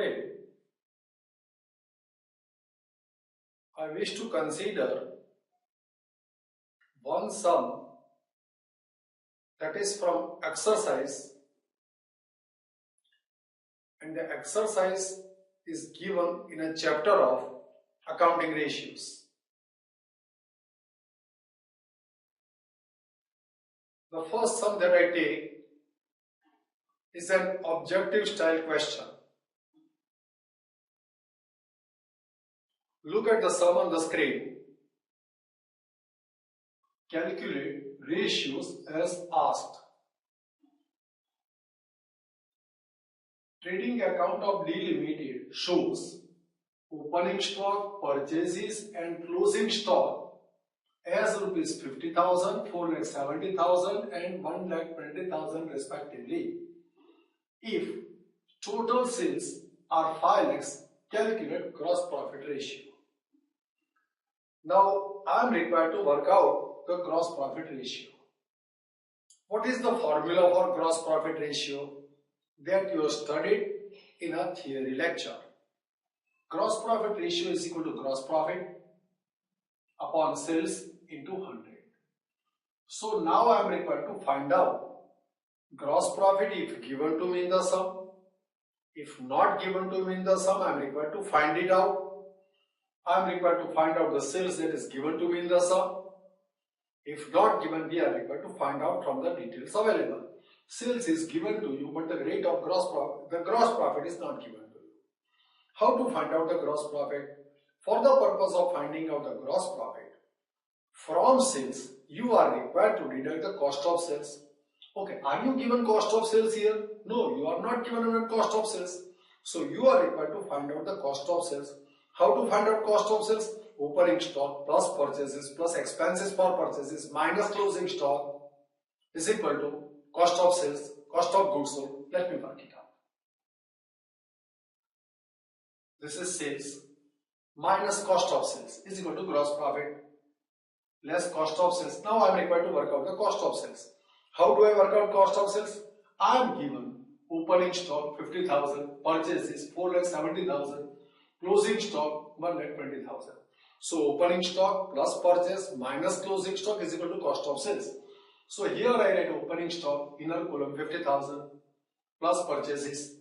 Today, I wish to consider one sum that is from exercise, and the exercise is given in a chapter of accounting ratios. The first sum that I take is an objective style question. Look at the sum on the screen. Calculate ratios as asked. Trading account of D Limited shows opening stock, purchases and closing stock as rupees 50,000, 4,70,000 and 1,20,000 respectively. If total sales are 5 lakhs, calculate gross profit ratio. Now I am required to work out the gross profit ratio. What is the formula for gross profit ratio? That you have studied in a theory lecture. Gross profit ratio is equal to gross profit upon sales into 100. So now I am required to find out gross profit if given to me in the sum. If not given to me in the sum, I am required to find it out. I am required to find out the sales that is given to me in the sum. If not given, we are required to find out from the details available. Sales is given to you, but the rate of gross profit is not given to you. How to find out the gross profit? For the purpose of finding out the gross profit, from sales, you are required to deduct the cost of sales. Okay, are you given cost of sales here? No, you are not given a cost of sales. So you are required to find out the cost of sales. How to find out cost of sales? Opening stock plus purchases plus expenses for purchases minus closing stock is equal to cost of sales, cost of goods sold. Let me work it out. This is sales minus cost of sales is equal to gross profit less cost of sales. Now I am required to work out the cost of sales. How do I work out cost of sales? I am given opening stock 50,000, purchases 4,70,000, closing stock 1,20,000. So opening stock plus purchase minus closing stock is equal to cost of sales. So here I write opening stock, inner column 50,000 plus purchases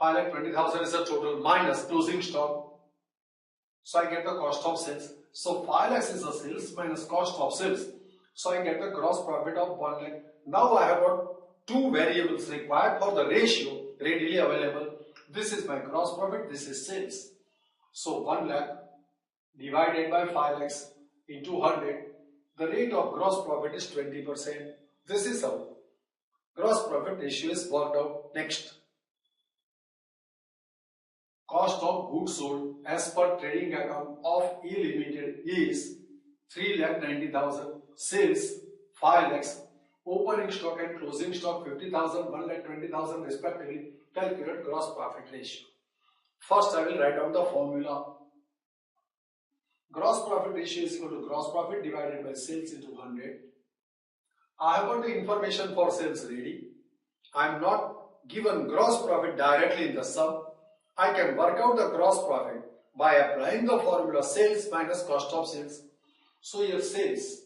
5,20,000 is the total minus closing stock. So I get the cost of sales. So 5 lakhs is the sales minus cost of sales. So I get the gross profit of 1 lakh. Now I have got two variables required for the ratio readily available. This is my gross profit, this is sales. So 1 lakh divided by 5 lakhs into 100. The rate of gross profit is 20%. This is how gross profit ratio is worked out. Next, cost of goods sold as per trading account of E Limited is 3,90,000. Sales 5 lakhs. Opening stock and closing stock 50,000, 1,20,000 respectively. Calculate gross profit ratio. First I will write down the formula. Gross profit ratio is equal to gross profit divided by sales into 100. I have got the information for sales ready. I am not given gross profit directly in the sum. I can work out the gross profit by applying the formula sales minus cost of sales. So here sales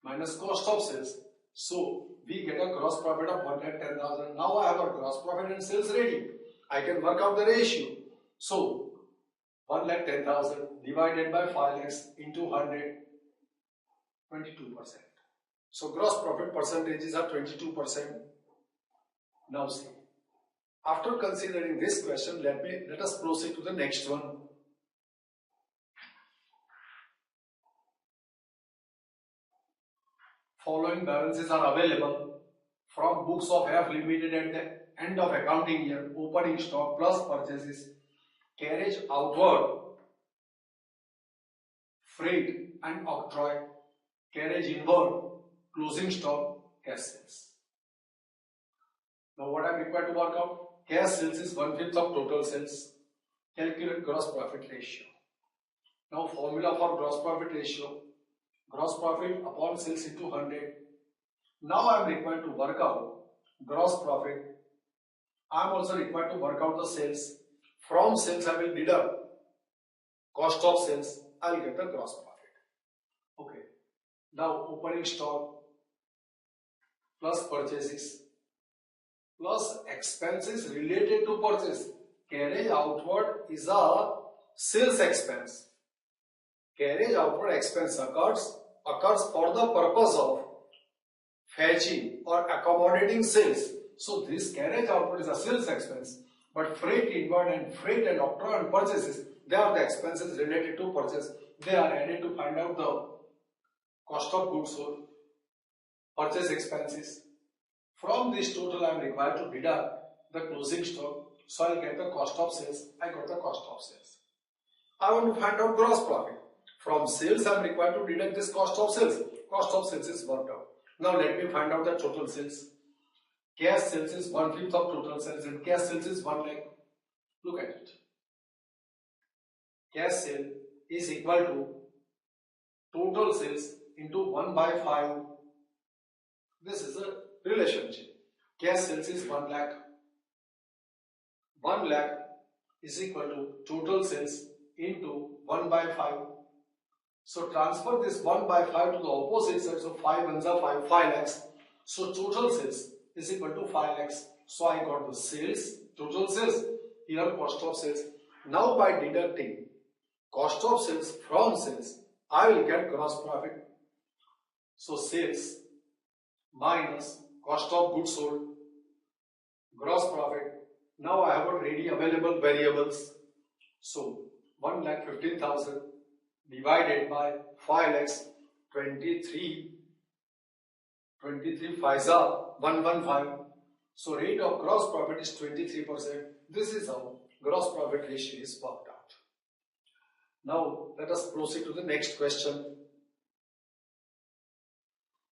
minus cost of sales. So we get a gross profit of 1,10,000. Now I have a gross profit and sales ready. I can work out the ratio. So 1,10,000 divided by 5 lakhs into 100, 22%. So gross profit percentages are 22%. Now see, after considering this question, let us proceed to the next one. Following balances are available from books of F Limited at the end of accounting year. Opening stock plus purchases, carriage outward, freight and octroi, carriage inward, closing stock, cash sales. Now what I am required to work out? Cash sales is 1/5 of total sales. Calculate gross profit ratio. Now formula for gross profit ratio. Gross profit upon sales into 100. Now I am required to work out gross profit I am also required to work out the sales. From sales I will deduct cost of sales. I will get the gross profit. Okay. Now opening stock plus purchases plus expenses related to purchase. Carriage outward is a sales expense. Carriage outward expense occurs for the purpose of fetching or accommodating sales. So this carriage outward is a sales expense, but freight inward and freight and outward purchases, they are the expenses related to purchase. They are added to find out the cost of goods sold, purchase expenses. From this total I am required to deduct the closing stock. So I will get the cost of sales. I got the cost of sales. I want to find out gross profit. From sales I am required to deduct this cost of sales. Cost of sales is worked out. Now let me find out the total sales. Cash sales is 1/5 of total sales and cash sales is 1 lakh. Look at it. Cash sale is equal to total sales into 1/5. This is a relationship. Cash sales is 1 lakh. 1 lakh is equal to total sales into 1/5. So transfer this 1/5 to the opposite side. So 5 ones are 5 lakhs. So total sales is equal to 5 lakhs. So I got the sales, total sales, here cost of sales. Now by deducting cost of sales from sales, I will get gross profit. So sales minus cost of goods sold, gross profit. Now I have got ready available variables. So 1,15,000 divided by 5 lakhs, 23 5s are 115. So rate of gross profit is 23%. This is how gross profit ratio is worked out. Now let us proceed to the next question.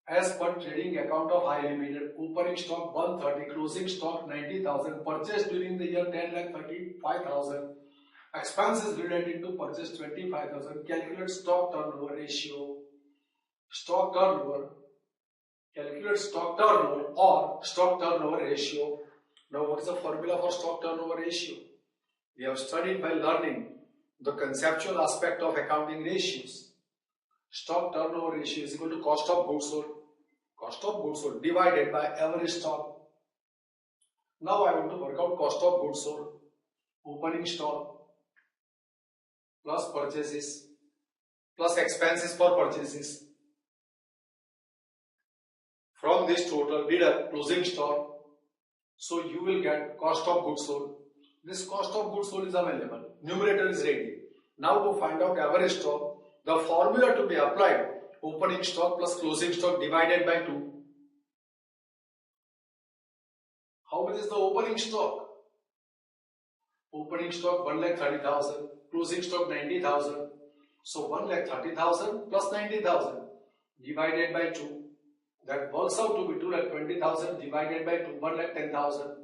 As per trading account of I Limited, opening stock 130, closing stock 90,000, purchase during the year 10,35,000, expenses related to purchase 25,000, calculate stock turnover ratio, stock turnover, calculate stock turnover or stock turnover ratio. Now what is the formula for stock turnover ratio? We have studied by learning the conceptual aspect of accounting ratios. Stock turnover ratio is equal to cost of goods sold. Cost of goods sold divided by average stock. Now I want to work out cost of goods sold. Opening stock plus purchases plus expenses for purchases. From this total deduct closing stock. So you will get cost of goods sold. This cost of goods sold is available. Numerator is ready. Now to find out average stock, the formula to be applied, opening stock plus closing stock divided by 2. How much is the opening stock? Opening stock 1,30,000, closing stock 90,000. So 1,30,000 plus 90,000 divided by 2. That works out to be 2,20,000 divided by 2, 1,10,000.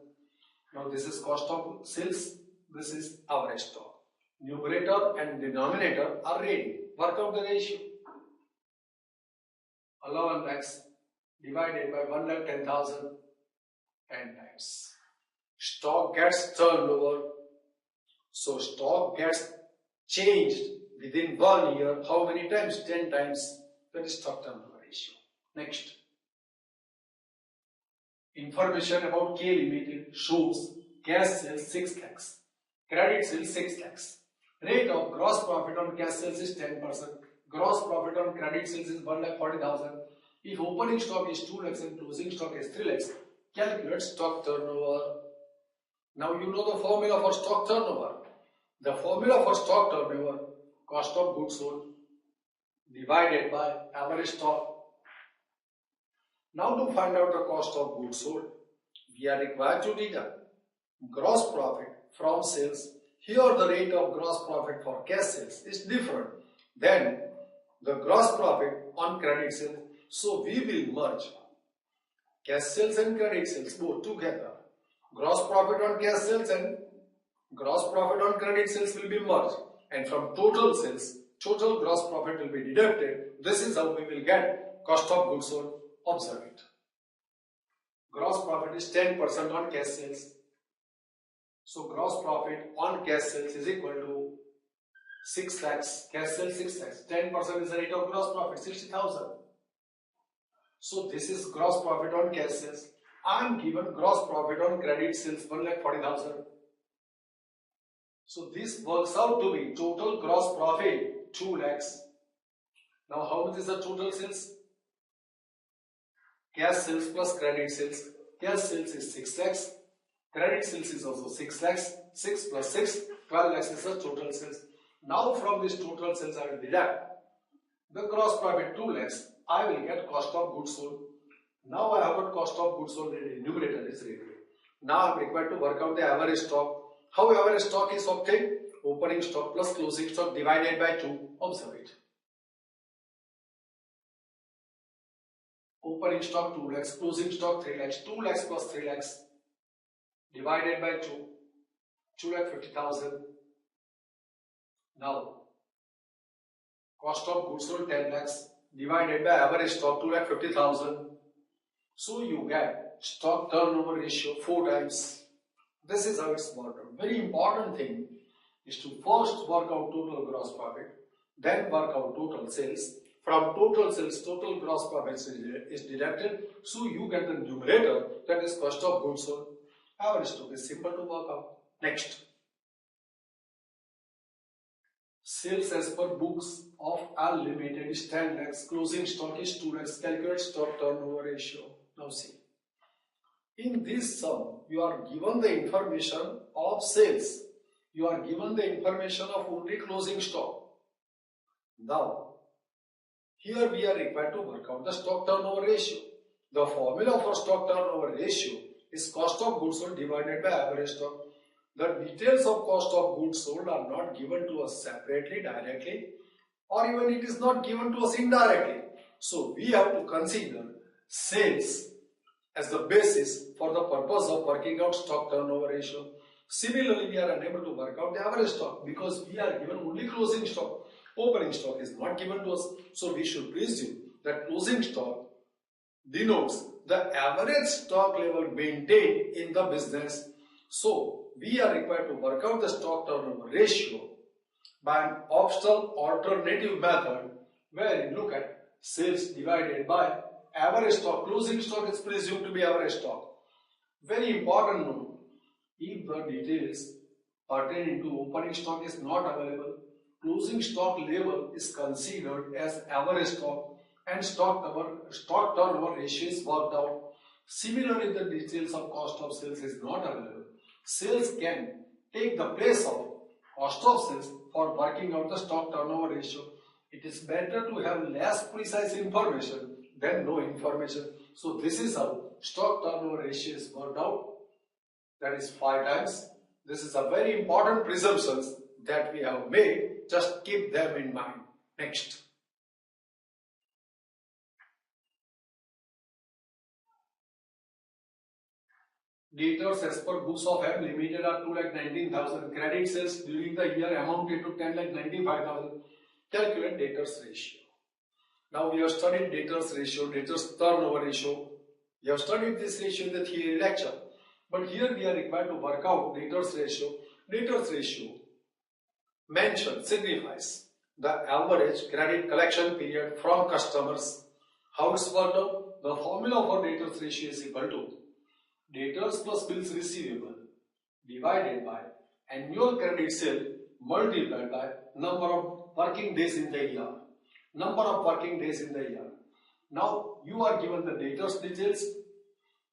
Now this is cost of sales, this is average stock. Numerator and denominator are ready. Work out the ratio. 11 lakhs divided by 1,10,000, 10 times. Stock gets turned over. So stock gets changed within 1 year. How many times? 10 times. That is stock turnover ratio. Next. Information about K Limited shows cash sales 6 lakhs, credit sales 6 lakhs. Rate of gross profit on cash sales is 10%. Gross profit on credit sales is 1,40,000. If opening stock is 2 lakhs and closing stock is 3 lakhs, calculate stock turnover. Now you know the formula for stock turnover. The formula for stock turnover, cost of goods sold divided by average stock. Now to find out the cost of goods sold, we are required to deduct gross profit from sales. Here the rate of gross profit for cash sales is different than the gross profit on credit sales. So we will merge cash sales and credit sales both together. Gross profit on cash sales and gross profit on credit sales will be merged, and from total sales, total gross profit will be deducted. This is how we will get cost of goods sold. Observe it. Gross profit is 10% on cash sales. So gross profit on cash sales is equal to 6 lakhs. Cash sales 6 lakhs. 10% is the rate of gross profit, 60,000. So this is gross profit on cash sales. I am given gross profit on credit sales 1,40,000. So this works out to be total gross profit 2 lakhs. Now how much is the total sales? Cash sales plus credit sales. Cash sales is 6 lakhs. Credit sales is also 6 lakhs. 6 plus 6, 12 lakhs is the total sales. Now from this total sales I will deduct the gross profit 2 lakhs. I will get cost of goods sold. Now I have got cost of goods sold in the numerator is required. Now I am required to work out the average stock. How average stock is obtained? Opening stock plus closing stock divided by 2. Observe it. Opening stock 2 lakhs, closing stock 3 lakhs, 2 lakhs plus 3 lakhs divided by 2, 2,50,000. Now, cost of goods sold 10 lakhs divided by average stock 2,50,000. So you get stock turnover ratio 4 times. This is how it's worked out. Very important thing is to first work out total gross profit, then work out total sales. From total sales, total gross profit is deducted. So you get the numerator, that is cost of goods sold. Average stock is simple to work out. Next. Sales as per books of L Limited is 10 lakhs. Closing stock is 2 lakhs. Calculate stock turnover ratio. Now see. In this sum, you are given the information of sales. You are given the information of only closing stock. Now, here we are required to work out the stock turnover ratio. The formula for stock turnover ratio is cost of goods sold divided by average stock. The details of cost of goods sold are not given to us separately, directly, or even it is not given to us indirectly. So we have to consider sales as the basis for the purpose of working out stock turnover ratio. Similarly, we are unable to work out the average stock because we are given only closing stock. Opening stock is not given to us. So we should presume that closing stock denotes the average stock level maintained in the business. So we are required to work out the stock turnover ratio by an optional alternative method where you look at sales divided by average stock. Closing stock is presumed to be average stock. Very important note, if the details pertaining to opening stock is not available, closing stock level is considered as average stock and stock turnover ratio is worked out. Similarly, the details of cost of sales is not available. Sales can take the place of cost of sales for working out the stock turnover ratio. It is better to have less precise information than no information. So this is how stock turnover ratio is worked out. That is 5 times. This is a very important presumptions that we have made. Just keep them in mind. Next. Debtors as per books of M Limited are 2,19,000. Credit sales during the year amounted to 10,95,000. Calculate debtors ratio. Now we have studied debtors ratio, debtors turnover ratio. We have studied this ratio in the theory lecture. But here we are required to work out debtors ratio. Debtors ratio mentioned signifies the average credit collection period from customers. How it's worked out? The formula for debtors ratio is equal to debtors plus bills receivable divided by annual credit sale multiplied by number of working days in the year. Number of working days in the year. Now you are given the debtors details,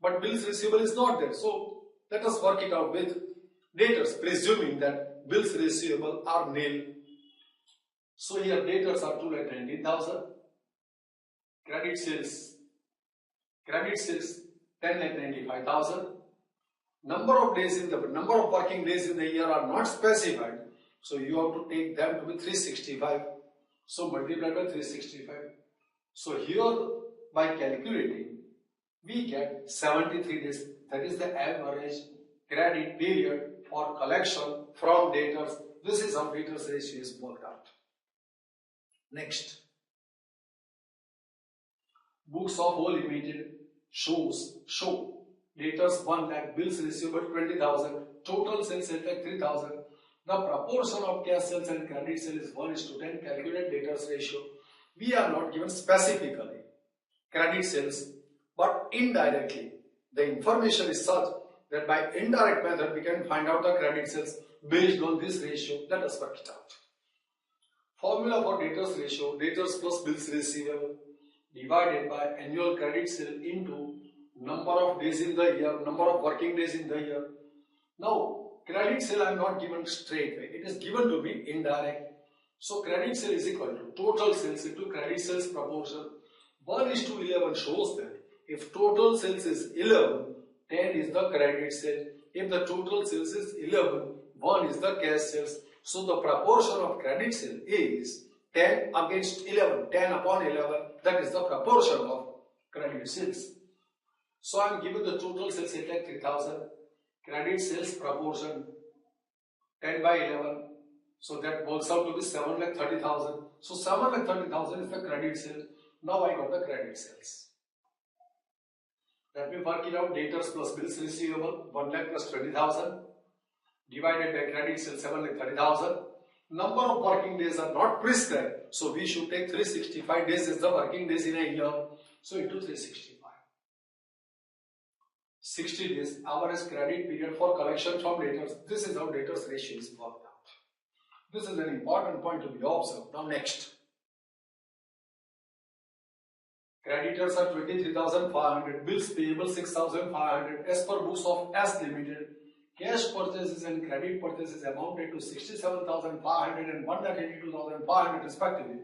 but bills receivable is not there. So let us work it out with debtors, presuming that bills receivable are nil. So here debtors are 2,19,000. Credit sales 10,95,000. Number of working days in the year are not specified. So you have to take them to be 365. So multiply by 365. So here by calculating, we get 73 days. That is the average credit period for collection from debtors. This is how debtors ratio is worked out. Next. Books of O Limited show debtors 1 lakh, bills receivable 20,000. total sales will take 3000. The proportion of cash sales and credit sales is 1:10. Calculate debtors ratio. We are not given specifically credit sales, but indirectly the information is such that by indirect method we can find out the credit sales based on this ratio. Let us work it out. Formula for debtors ratio: debtors plus bills receivable divided by annual credit sale into number of days in the year, number of working days in the year. Now, credit sale I am not given straight away. It is given to me indirect. So, credit sale is equal to total sales into credit sales proportion. 1:11 shows that if total sales is 11, 10 is the credit sale. If the total sales is 11, 1 is the cash sales. So, the proportion of credit sale is 10 against 11, 10 upon 11, that is the proportion of credit sales. So, I am given the total sales at 3000, credit sales proportion 10 by 11, so that works out to be 7,30,000. So, 7,30,000 is the credit sale. Now, I got the credit sales. Let me work it out. Debtors plus bills receivable 1 lakh plus 20,000 divided by credit sale 7,30,000. Number of working days are not prescribed, so we should take 365 days as the working days in a year. So into 365. 60 days average credit period for collection from debtors. This is how debtors ratio is worked out. This is an important point to be observed. Now next. Creditors are 23,500, bills payable 6,500 as per books of S Limited. Cash purchases and credit purchases amounted to 67,500 and 182,500 respectively.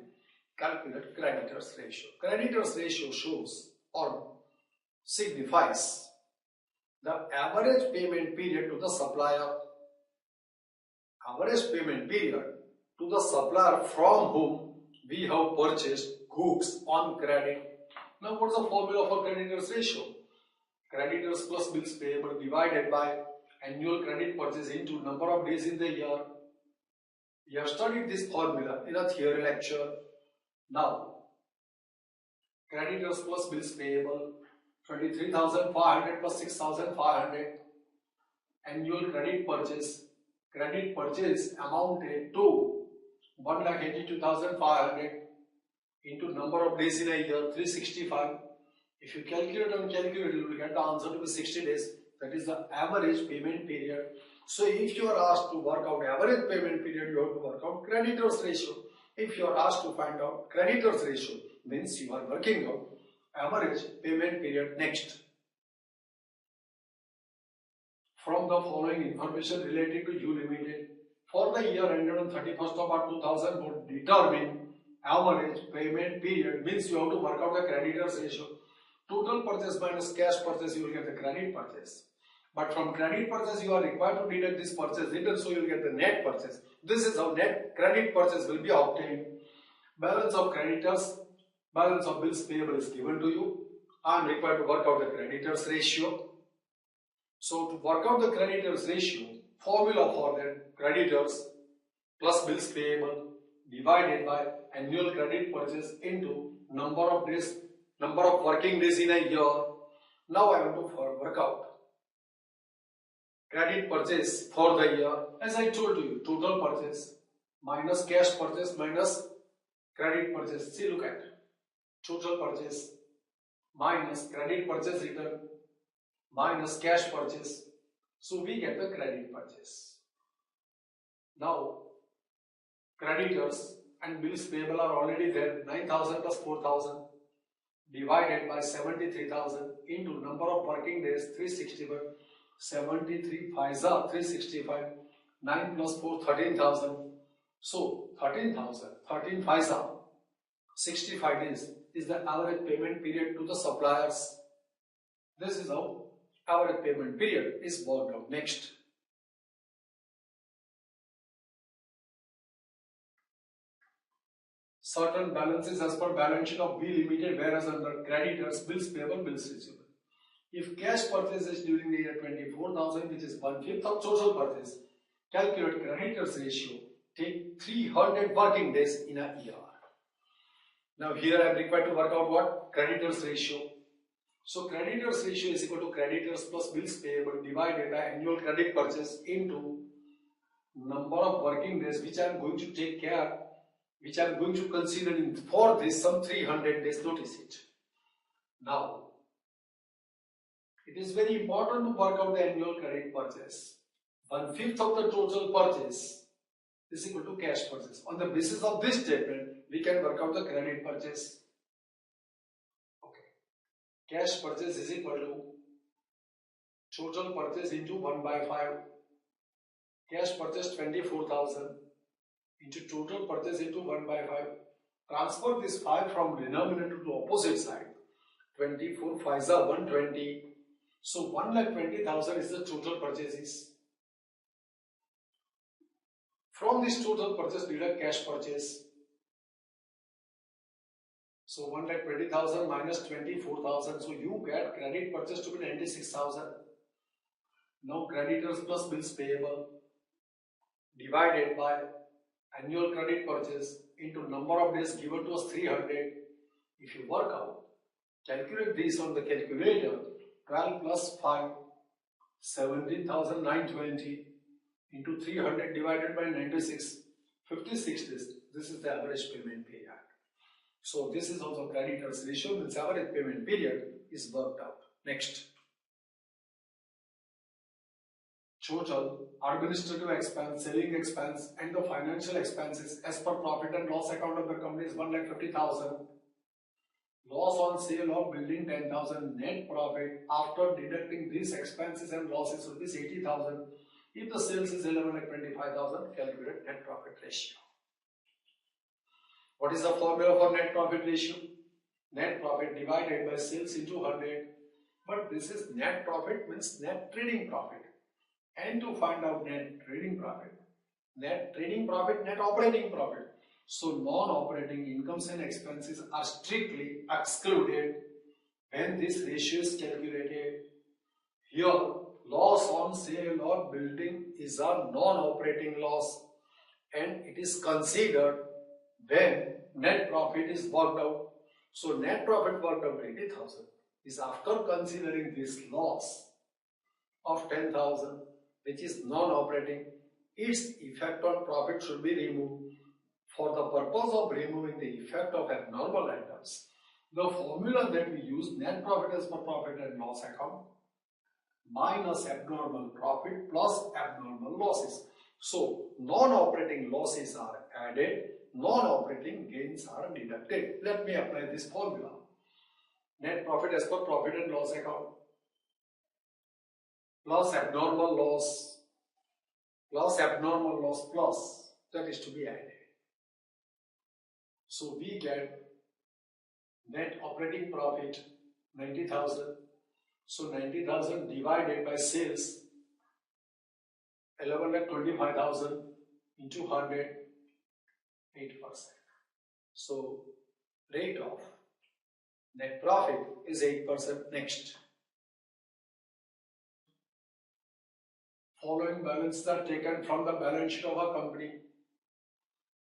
Calculate creditors ratio. Creditors ratio shows or signifies the average payment period to the supplier. Average payment period to the supplier from whom we have purchased goods on credit. Now what is the formula for creditors ratio? Creditors plus bills payable divided by annual credit purchase into number of days in the year. We have studied this formula in a theory lecture. Now, creditors plus bills payable 23,500 plus 6,500. Annual credit purchase amounted to 1,82,500 into number of days in a year 365. If you calculate on calculator, you will get the answer to be 60 days. That is the average payment period. So if you are asked to work out average payment period, you have to work out creditors ratio. If you are asked to find out creditors ratio, means you are working out average payment period. Next. From the following information related to U Limited, for the year ended on 31st of March 2004, determine average payment period, means you have to work out the creditors ratio. Total purchase minus cash purchase, you will get the credit purchase. But from credit purchase, you are required to deduct this purchase return, so you will get the net purchase. This is how net credit purchase will be obtained. Balance of creditors, balance of bills payable is given to you. I am required to work out the creditors ratio. So to work out the creditors ratio, formula for that: creditors plus bills payable divided by annual credit purchase into number of days, number of working days in a year. Now I want to work out credit purchase for the year. As I told you, total purchase minus cash purchase minus credit purchase. See, look at total purchase minus credit purchase return minus cash purchase. So we get the credit purchase. Now creditors and bills payable are already there. 9,000 plus 4,000 divided by 73,000 into number of working days 365. 73 5s are 365. 9 plus 4 13,000. So 13,000. 13 5s are 65 days is the average payment period to the suppliers. This is how average payment period is worked out. Next. Certain balances as per balance sheet of B Limited, whereas under creditors, bills payable, bills receivable. If cash purchases during the year 24,000, which is 1/5 of total purchase, calculate creditors ratio, take 300 working days in a year. Now here I am required to work out what? Creditors ratio. So creditors ratio is equal to creditors plus bills payable divided by annual credit purchase into number of working days which I am going to take care, which I am going to consider in for this some 300 days. Notice it. Now, it is very important to work out the annual credit purchase. 1/5 of the total purchase is equal to cash purchase. On the basis of this statement, we can work out the credit purchase. Okay. Cash purchase is equal to total purchase into 1/5. Cash purchase 24,000 into total purchase into 1/5. Transfer this 5 from denominator to opposite side. 24 5s are 120. So 1,20,000 is the total purchases. From this total purchase, deduct cash purchase. So 1,20,000 minus 24,000. So you get credit purchase to be 96,000. Now creditors plus bills payable divided by annual credit purchase into number of days given to us 300. If you work out, calculate this on the calculator. 12 plus 5, 17,920 into 300 divided by 96, 56 days. This is the average payment period. So this is also creditors ratio, means average payment period is worked out. Next. Total administrative expense, selling expense and the financial expenses as per profit and loss account of the company is 1,50,000. Loss on sale of building 10,000. Net profit after deducting these expenses and losses will be 80,000. If the sales is 11,25,000, calculate net profit ratio. What is the formula for net profit ratio? Net profit divided by sales into 100. But this is net profit means net trading profit. And to find out net trading profit, net operating profit. So non-operating incomes and expenses are strictly excluded when this ratio is calculated. Here, loss on sale of building is a non-operating loss and it is considered when net profit is worked out. So net profit worked out 80,000 is after considering this loss of 10,000, which is non-operating. Its effect on profit should be removed. For the purpose of removing the effect of abnormal items, the formula that we use, net profit as per profit and loss account minus abnormal profit plus abnormal losses. So non-operating losses are added, non-operating gains are deducted. Let me apply this formula. Net profit as per profit and loss account plus abnormal loss plus that is to be added. So we get net operating profit 90,000. So 90,000 divided by sales 11,25,000 into 100, 8%. So rate of net profit is 8%. Next. Following balances are taken from the balance sheet of a company.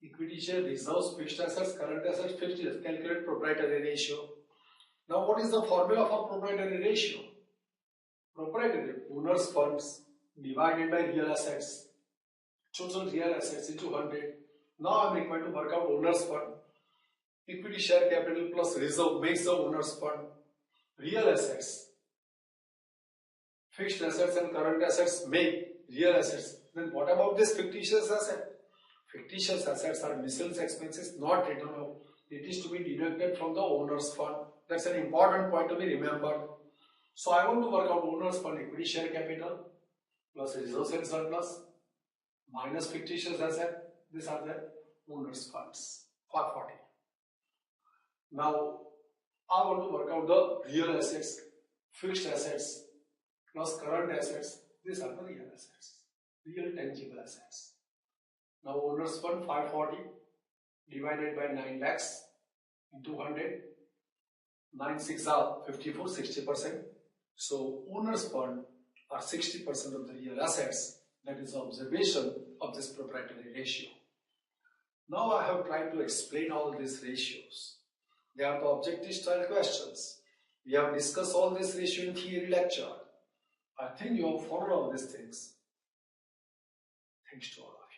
Equity share, reserves, fixed assets, current assets, fixed assets. Calculate proprietary ratio. Now what is the formula for proprietary ratio? Proprietary, owner's funds divided by real assets. Total real assets into 100. Now I am required to work out owner's fund. Equity share capital plus reserve makes the owner's fund. Real assets, fixed assets and current assets make real assets. Then what about this fictitious asset? Fictitious assets are miscellaneous expenses not written off. It is to be deducted from the owner's fund. That's an important point to be remembered. So I want to work out owner's fund, equity share capital plus reserves and surplus minus fictitious asset. These are the owner's funds for 40. Now I want to work out the real assets, fixed assets plus current assets. These are the real assets, real tangible assets. Now owner's fund 540 divided by 9 lakhs into 100. 9 6 are 54, 60%. So owner's fund are 60% of the real assets. That is the observation of this proprietary ratio. Now I have tried to explain all these ratios. They are the objective style questions. We have discussed all this ratio in theory lecture. I think you have followed all these things. Thanks to all.